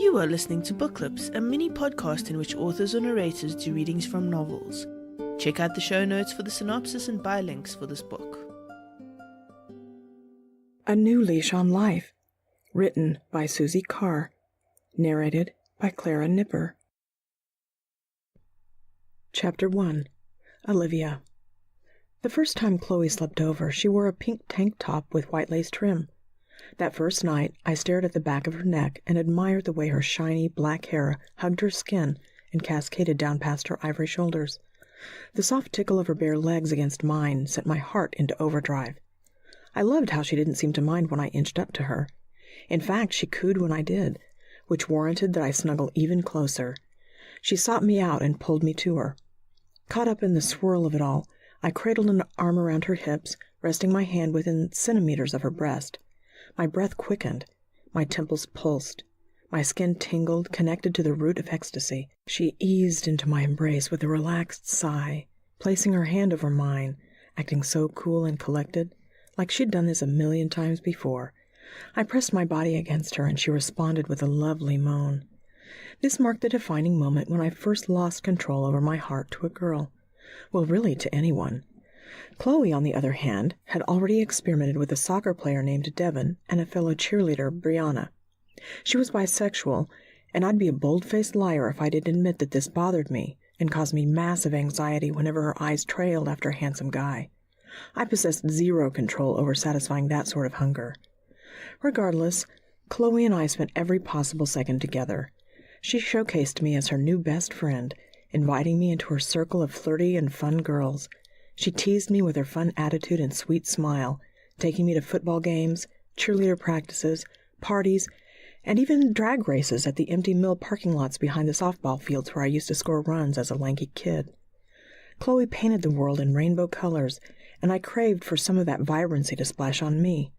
You are listening to Book Clips, a mini podcast in which authors or narrators do readings from novels. Check out the show notes for the synopsis and buy links for this book. A New Leash on Life, written by Suzie Carr, narrated by Clara Nipper. Chapter 1. Olivia. The first time Chloe slept over, she wore a pink tank top with white lace trim. That first night, I stared at the back of her neck and admired the way her shiny black hair hugged her skin and cascaded down past her ivory shoulders. The soft tickle of her bare legs against mine sent my heart into overdrive. I loved how she didn't seem to mind when I inched up to her. In fact, she cooed when I did, which warranted that I snuggle even closer. She sought me out and pulled me to her. Caught up in the swirl of it all, I cradled an arm around her hips, resting my hand within centimeters of her breast. My breath quickened. My temples pulsed. My skin tingled, connected to the root of ecstasy. She eased into my embrace with a relaxed sigh, placing her hand over mine, acting so cool and collected, like she'd done this 1,000,000 times before. I pressed my body against her, and she responded with a lovely moan. This marked the defining moment when I first lost control over my heart to a girl. Well, really to anyone. Chloe, on the other hand, had already experimented with a soccer player named Devon and a fellow cheerleader, Brianna. She was bisexual, and I'd be a bold-faced liar if I didn't admit that this bothered me and caused me massive anxiety whenever her eyes trailed after a handsome guy. I possessed zero control over satisfying that sort of hunger. Regardless, Chloe and I spent every possible second together. She showcased me as her new best friend, inviting me into her circle of flirty and fun girls. She teased me with her fun attitude and sweet smile, taking me to football games, cheerleader practices, parties, and even drag races at the empty mill parking lots behind the softball fields where I used to score runs as a lanky kid. Chloe painted the world in rainbow colors, and I craved for some of that vibrancy to splash on me.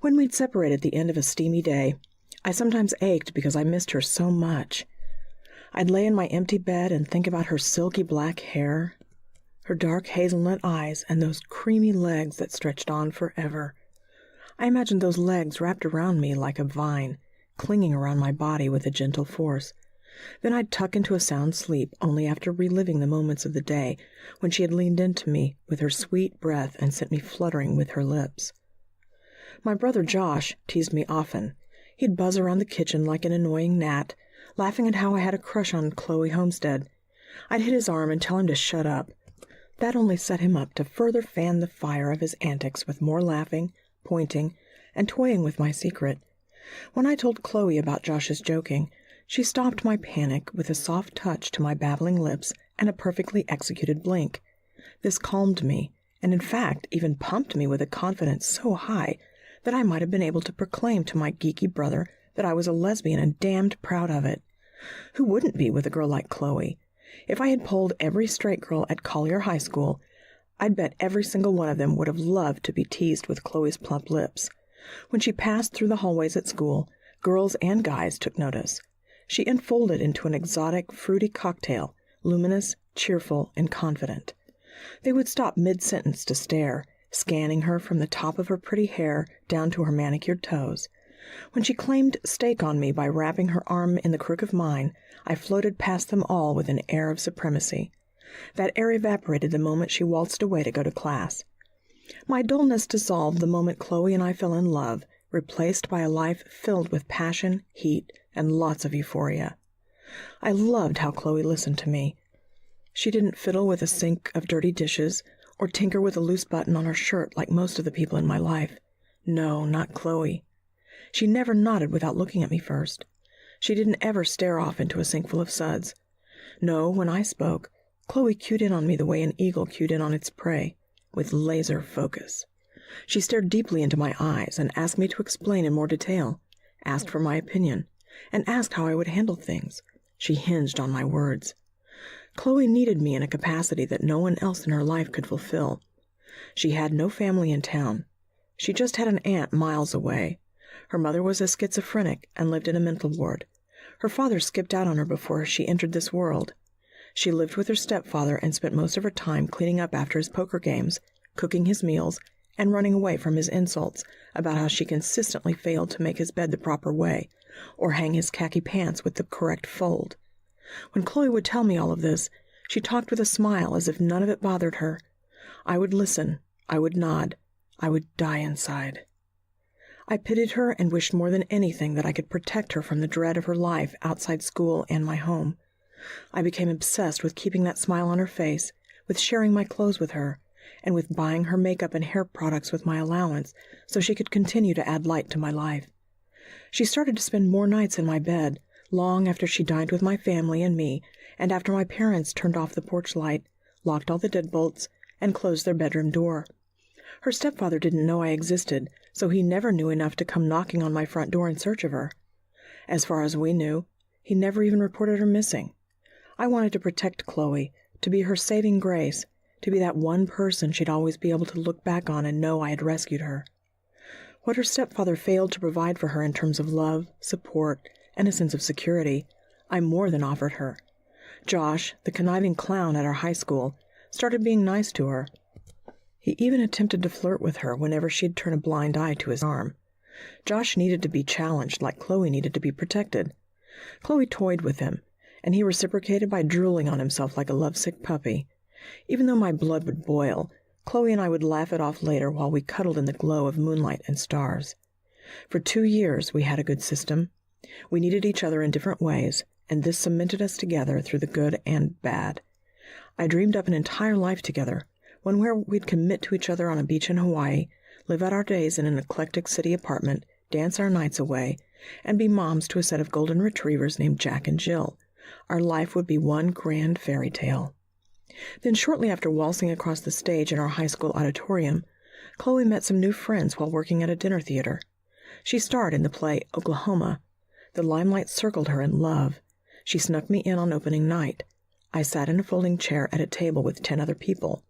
When we'd separate at the end of a steamy day, I sometimes ached because I missed her so much. I'd lay in my empty bed and think about her silky black hair, her dark hazelnut eyes, and those creamy legs that stretched on forever. I imagined those legs wrapped around me like a vine, clinging around my body with a gentle force. Then I'd tuck into a sound sleep, only after reliving the moments of the day when she had leaned into me with her sweet breath and sent me fluttering with her lips. My brother Josh teased me often. He'd buzz around the kitchen like an annoying gnat, laughing at how I had a crush on Chloe Homestead. I'd hit his arm and tell him to shut up. That only set him up to further fan the fire of his antics with more laughing, pointing, and toying with my secret. When I told Chloe about Josh's joking, she stopped my panic with a soft touch to my babbling lips and a perfectly executed blink. This calmed me, and in fact even pumped me with a confidence so high that I might have been able to proclaim to my geeky brother that I was a lesbian and damned proud of it. Who wouldn't be with a girl like Chloe? If I had polled every straight girl at Collier High School, I'd bet every single one of them would have loved to be teased with Chloe's plump lips. When she passed through the hallways at school, girls and guys took notice. She unfolded into an exotic, fruity cocktail, luminous, cheerful, and confident. They would stop mid-sentence to stare, scanning her from the top of her pretty hair down to her manicured toes. When she claimed stake on me by wrapping her arm in the crook of mine, I floated past them all with an air of supremacy. That air evaporated the moment she waltzed away to go to class. My dullness dissolved the moment Chloe and I fell in love, replaced by a life filled with passion, heat, and lots of euphoria. I loved how Chloe listened to me. She didn't fiddle with a sink of dirty dishes or tinker with a loose button on her shirt like most of the people in my life. No, not Chloe. She never nodded without looking at me first. She didn't ever stare off into a sink full of suds. No, when I spoke, Chloe cued in on me the way an eagle cued in on its prey, with laser focus. She stared deeply into my eyes and asked me to explain in more detail, asked for my opinion, and asked how I would handle things. She hinged on my words. Chloe needed me in a capacity that no one else in her life could fulfill. She had no family in town. She just had an aunt miles away. Her mother was a schizophrenic and lived in a mental ward. Her father skipped out on her before she entered this world. She lived with her stepfather and spent most of her time cleaning up after his poker games, cooking his meals, and running away from his insults about how she consistently failed to make his bed the proper way, or hang his khaki pants with the correct fold. When Chloe would tell me all of this, she talked with a smile as if none of it bothered her. I would listen. I would nod. I would die inside. I pitied her and wished more than anything that I could protect her from the dread of her life outside school and my home. I became obsessed with keeping that smile on her face, with sharing my clothes with her, and with buying her makeup and hair products with my allowance so she could continue to add light to my life. She started to spend more nights in my bed, long after she dined with my family and me, and after my parents turned off the porch light, locked all the deadbolts, and closed their bedroom door. Her stepfather didn't know I existed, so he never knew enough to come knocking on my front door in search of her. As far as we knew, he never even reported her missing. I wanted to protect Chloe, to be her saving grace, to be that one person she'd always be able to look back on and know I had rescued her. What her stepfather failed to provide for her in terms of love, support, and a sense of security, I more than offered her. Josh, the conniving clown at our high school, started being nice to her. He even attempted to flirt with her whenever she'd turn a blind eye to his arm. Josh needed to be challenged like Chloe needed to be protected. Chloe toyed with him, and he reciprocated by drooling on himself like a lovesick puppy. Even though my blood would boil, Chloe and I would laugh it off later while we cuddled in the glow of moonlight and stars. For 2 years we had a good system. We needed each other in different ways, and this cemented us together through the good and bad. I dreamed up an entire life together, one where we'd commit to each other on a beach in Hawaii, live out our days in an eclectic city apartment, dance our nights away, and be moms to a set of golden retrievers named Jack and Jill. Our life would be one grand fairy tale. Then shortly after waltzing across the stage in our high school auditorium, Chloe met some new friends while working at a dinner theater. She starred in the play Oklahoma. The limelight circled her in love. She snuck me in on opening night. I sat in a folding chair at a table with 10 other people.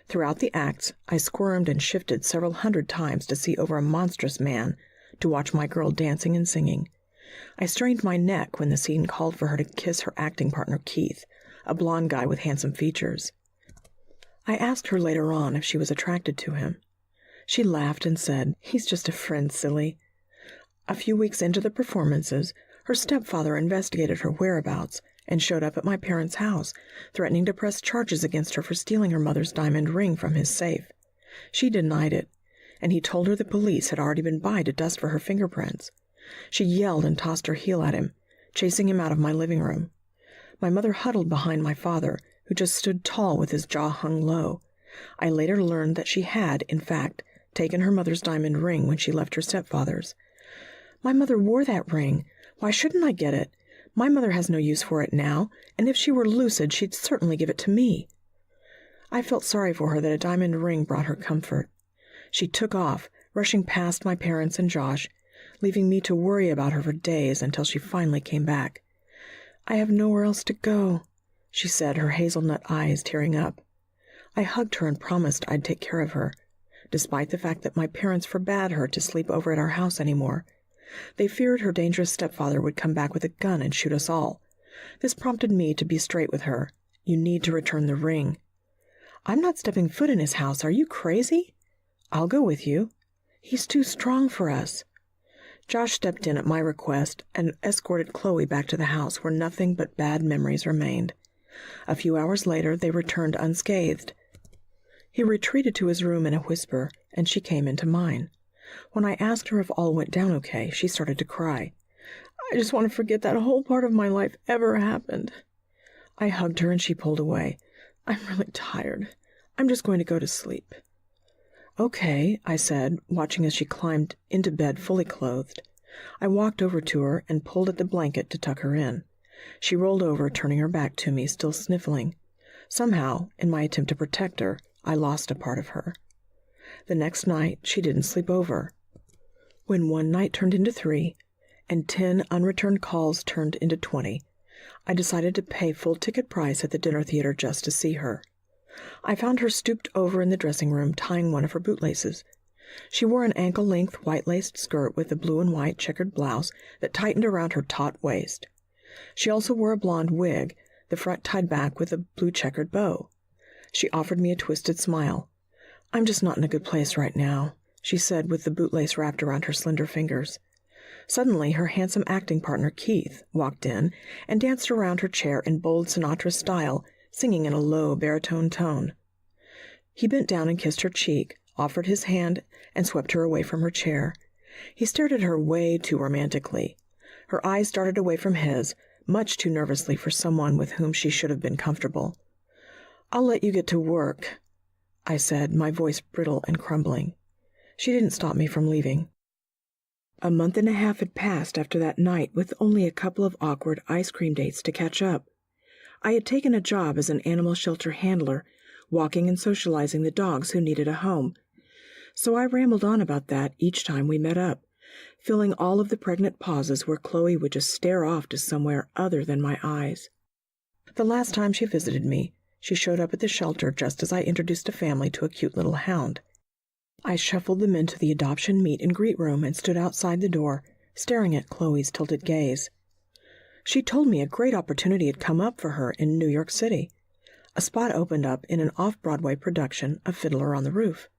Throughout the acts, I squirmed and shifted several hundred times to see over a monstrous man, to watch my girl dancing and singing. I strained my neck when the scene called for her to kiss her acting partner Keith, a blonde guy with handsome features. I asked her later on if she was attracted to him. She laughed and said, "He's just a friend, silly." A few weeks into the performances, her stepfather investigated her whereabouts and showed up at my parents' house, threatening to press charges against her for stealing her mother's diamond ring from his safe. She denied it, and he told her the police had already been by to dust for her fingerprints. She yelled and tossed her heel at him, chasing him out of my living room. My mother huddled behind my father, who just stood tall with his jaw hung low. I later learned that she had, in fact, taken her mother's diamond ring when she left her stepfather's. "My mother wore that ring. Why shouldn't I get it? My mother has no use for it now, and if she were lucid, she'd certainly give it to me." I felt sorry for her that a diamond ring brought her comfort. She took off, rushing past my parents and Josh, leaving me to worry about her for days until she finally came back. "I have nowhere else to go," she said, her hazelnut eyes tearing up. I hugged her and promised I'd take care of her, despite the fact that my parents forbade her to sleep over at our house anymore. They feared her dangerous stepfather would come back with a gun and shoot us all. This prompted me to be straight with her. "You need to return the ring." "I'm not stepping foot in his house. Are you crazy?" "I'll go with you." "He's too strong for us." Josh stepped in at my request and escorted Chloe back to the house where nothing but bad memories remained. A few hours later, they returned unscathed. He retreated to his room in a whisper, and she came into mine. When I asked her if all went down okay, she started to cry. "I just want to forget that whole part of my life ever happened." I hugged her and she pulled away. "I'm really tired. I'm just going to go to sleep." "Okay," I said, watching as she climbed into bed fully clothed. I walked over to her and pulled at the blanket to tuck her in. She rolled over, turning her back to me, still sniffling. Somehow, in my attempt to protect her, I lost a part of her. The next night, she didn't sleep over. When one night turned into 3, and 10 unreturned calls turned into 20, I decided to pay full ticket price at the dinner theater just to see her. I found her stooped over in the dressing room, tying one of her bootlaces. She wore an ankle-length white-laced skirt with a blue and white checkered blouse that tightened around her taut waist. She also wore a blonde wig, the front tied back with a blue checkered bow. She offered me a twisted smile. "I'm just not in a good place right now," she said with the bootlace wrapped around her slender fingers. Suddenly, her handsome acting partner, Keith, walked in and danced around her chair in bold Sinatra style, singing in a low baritone tone. He bent down and kissed her cheek, offered his hand, and swept her away from her chair. He stared at her way too romantically. Her eyes darted away from his, much too nervously for someone with whom she should have been comfortable. "I'll let you get to work," I said, my voice brittle and crumbling. She didn't stop me from leaving. A month and a half had passed after that night, with only a couple of awkward ice cream dates to catch up. I had taken a job as an animal shelter handler, walking and socializing the dogs who needed a home. So I rambled on about that each time we met up, filling all of the pregnant pauses where Chloe would just stare off to somewhere other than my eyes. The last time she visited me, she showed up at the shelter just as I introduced a family to a cute little hound. I shuffled them into the adoption meet and greet room and stood outside the door, staring at Chloe's tilted gaze. She told me a great opportunity had come up for her in New York City. A spot opened up in an off-Broadway production of Fiddler on the Roof.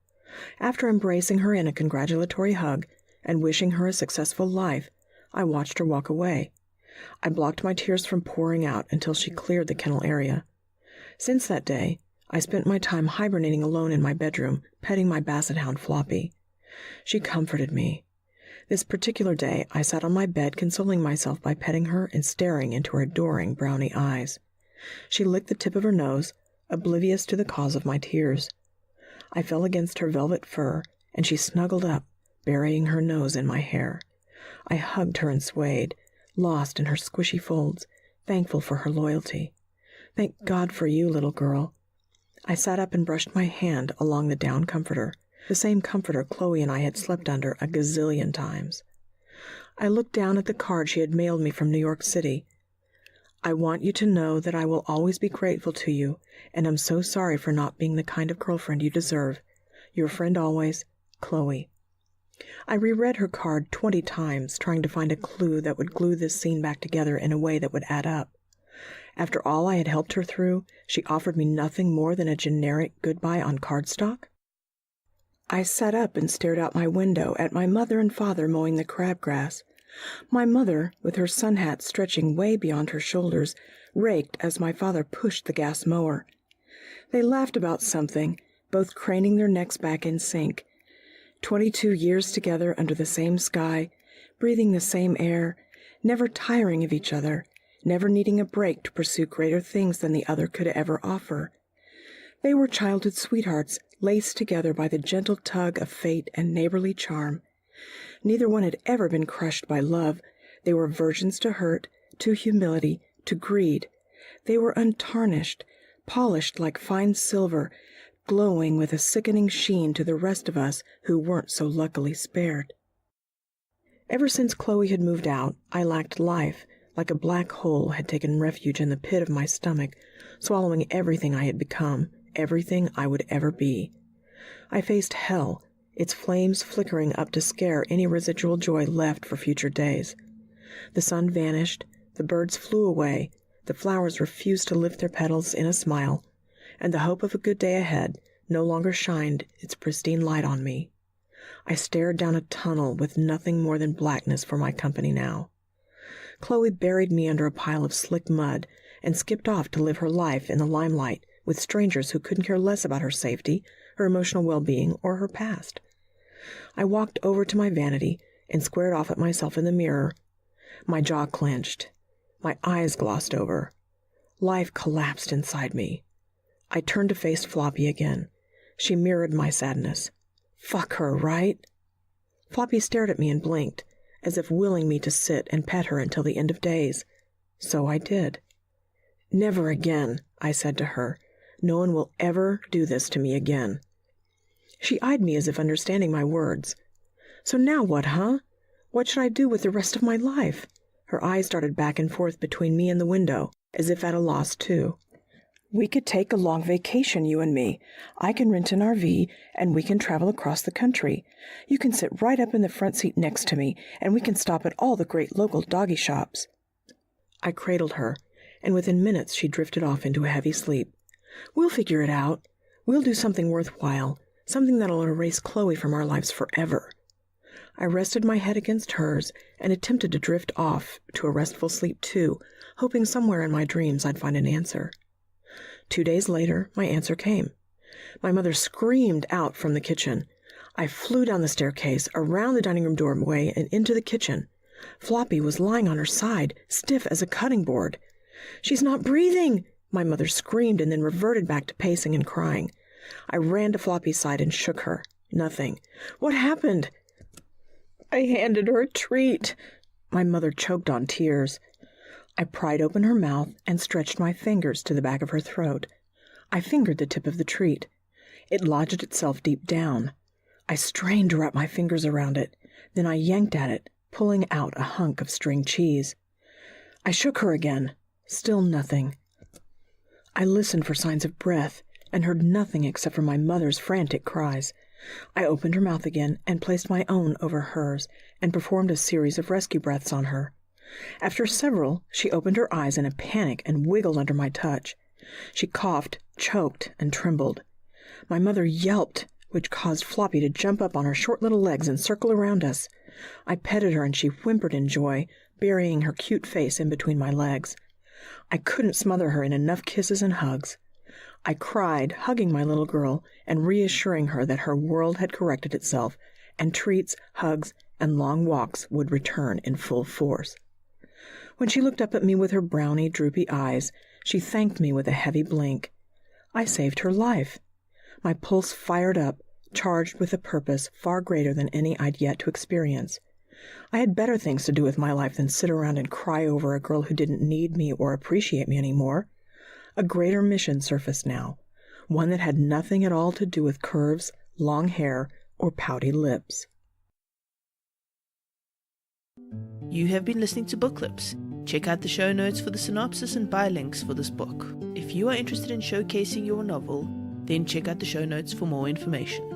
After embracing her in a congratulatory hug and wishing her a successful life, I watched her walk away. I blocked my tears from pouring out until she cleared the kennel area. Since that day, I spent my time hibernating alone in my bedroom, petting my basset hound Floppy. She comforted me. This particular day, I sat on my bed consoling myself by petting her and staring into her adoring brownie eyes. She licked the tip of her nose, oblivious to the cause of my tears. I fell against her velvet fur, and she snuggled up, burying her nose in my hair. I hugged her and swayed, lost in her squishy folds, thankful for her loyalty. Thank God for you, little girl. I sat up and brushed my hand along the down comforter, the same comforter Chloe and I had slept under a gazillion times. I looked down at the card she had mailed me from New York City. "I want you to know that I will always be grateful to you, and am so sorry for not being the kind of girlfriend you deserve. Your friend always, Chloe." I reread her card 20 times, trying to find a clue that would glue this scene back together in a way that would add up. After all I had helped her through, she offered me nothing more than a generic goodbye on cardstock? I sat up and stared out my window at my mother and father mowing the crabgrass. My mother, with her sun hat stretching way beyond her shoulders, raked as my father pushed the gas mower. They laughed about something, both craning their necks back in sync. 22 years together under the same sky, breathing the same air, never tiring of each other, never needing a break to pursue greater things than the other could ever offer. They were childhood sweethearts, laced together by the gentle tug of fate and neighborly charm. Neither one had ever been crushed by love. They were virgins to hurt, to humility, to greed. They were untarnished, polished like fine silver, glowing with a sickening sheen to the rest of us who weren't so luckily spared. Ever since Chloe had moved out, I lacked life, like a black hole had taken refuge in the pit of my stomach, swallowing everything I had become, everything I would ever be. I faced hell, its flames flickering up to scare any residual joy left for future days. The sun vanished, the birds flew away, the flowers refused to lift their petals in a smile, and the hope of a good day ahead no longer shined its pristine light on me. I stared down a tunnel with nothing more than blackness for my company now. Chloe buried me under a pile of slick mud and skipped off to live her life in the limelight with strangers who couldn't care less about her safety, her emotional well-being, or her past. I walked over to my vanity and squared off at myself in the mirror. My jaw clenched. My eyes glossed over. Life collapsed inside me. I turned to face Floppy again. She mirrored my sadness. Fuck her, right? Floppy stared at me and blinked, as if willing me to sit and pet her until the end of days. So I did. "Never again," I said to her. "No one will ever do this to me again." She eyed me as if understanding my words. "So now what, huh? What should I do with the rest of my life?" Her eyes darted back and forth between me and the window, as if at a loss, too. "We could take a long vacation, you and me. I can rent an RV, and we can travel across the country. You can sit right up in the front seat next to me, and we can stop at all the great local doggy shops." I cradled her, and within minutes she drifted off into a heavy sleep. "We'll figure it out. We'll do something worthwhile, something that'll erase Chloe from our lives forever." I rested my head against hers and attempted to drift off to a restful sleep too, hoping somewhere in my dreams I'd find an answer. 2 days later, my answer came. My mother screamed out from the kitchen. I flew down the staircase, around the dining room doorway, and into the kitchen. Floppy was lying on her side, stiff as a cutting board. "She's not breathing!" my mother screamed and then reverted back to pacing and crying. I ran to Floppy's side and shook her. Nothing. "What happened?" "I handed her a treat." My mother choked on tears. I pried open her mouth and stretched my fingers to the back of her throat. I fingered the tip of the treat. It lodged itself deep down. I strained to wrap my fingers around it. Then I yanked at it, pulling out a hunk of string cheese. I shook her again. Still nothing. I listened for signs of breath and heard nothing except for my mother's frantic cries. I opened her mouth again and placed my own over hers and performed a series of rescue breaths on her. After several, she opened her eyes in a panic and wiggled under my touch. She coughed, choked, and trembled. My mother yelped, which caused Floppy to jump up on her short little legs and circle around us. I petted her and she whimpered in joy, burying her cute face in between my legs. I couldn't smother her in enough kisses and hugs. I cried, hugging my little girl and reassuring her that her world had corrected itself, and treats, hugs, and long walks would return in full force. When she looked up at me with her browny, droopy eyes, she thanked me with a heavy blink. I saved her life. My pulse fired up, charged with a purpose far greater than any I'd yet to experience. I had better things to do with my life than sit around and cry over a girl who didn't need me or appreciate me anymore. A greater mission surfaced now, one that had nothing at all to do with curves, long hair, or pouty lips. You have been listening to Book Clips. Check out the show notes for the synopsis and buy links for this book. If you are interested in showcasing your novel, then check out the show notes for more information.